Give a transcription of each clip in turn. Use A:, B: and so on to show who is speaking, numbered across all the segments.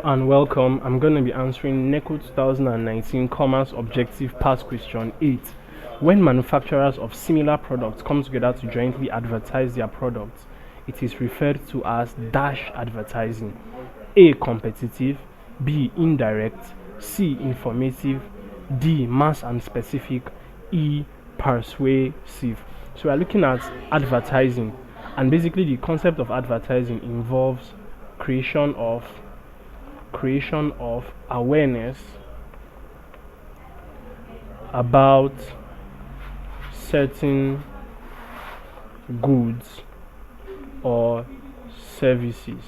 A: And welcome. I'm going to be answering NECO 2019 Commerce Objective Past Question 8. When manufacturers of similar products come together to jointly advertise their products, it is referred to as dash advertising. A. Competitive, B. Indirect, C. Informative, D. Mass and specific, E. Persuasive. So we're looking at advertising, and basically the concept of advertising involves creation of awareness about certain goods or services.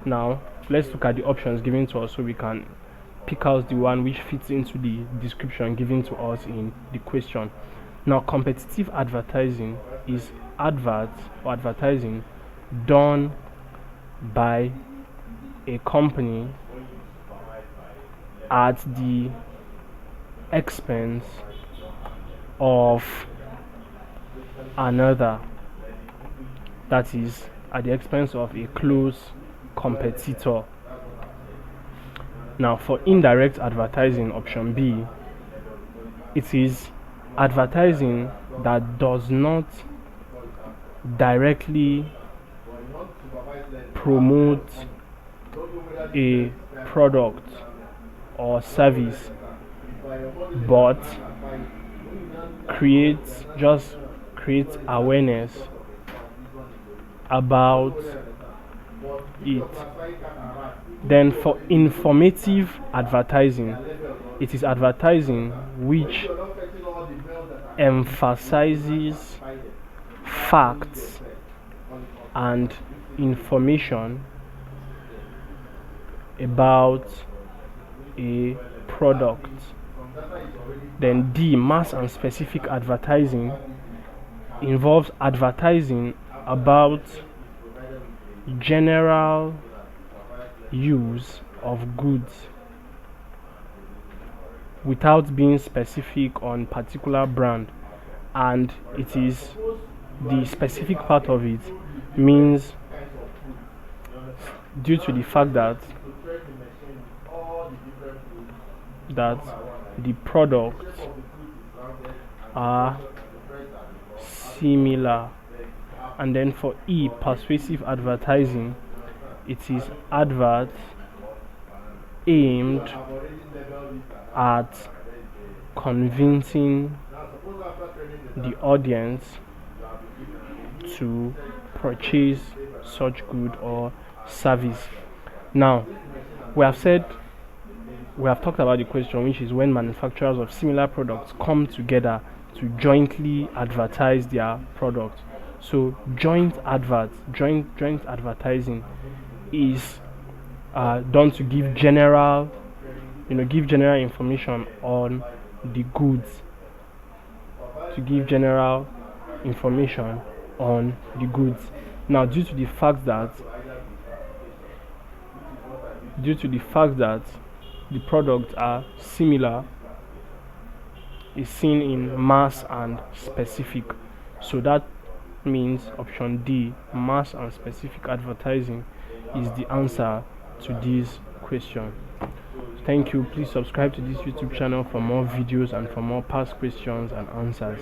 A: Now let's look at the options given to us so we can pick out the one which fits into the description given to us in the question. Now, competitive advertising is advertising done by a company at the expense of another, that is, at the expense of a close competitor. Now, for indirect advertising, option B, it is advertising that does not directly promote a product or service, but creates awareness about it. Then for informative advertising, it is advertising which emphasizes facts and information about a product. Then D, mass and specific advertising, involves advertising about general use of goods without being specific on particular brand, and it is the specific part of it means due to the fact that the products are similar. And then for E, persuasive advertising, it is adverts aimed at convincing the audience to purchase such good or service. Now, we have talked about the question, which is when manufacturers of similar products come together to jointly advertise their products. So joint advertising is done to give general information on the goods. Now, due to the fact that the products are similar, is seen in mass and specific. So that means option D, mass and specific advertising, is the answer to this question. Thank you. Please subscribe to this YouTube channel for more videos and for more past questions and answers.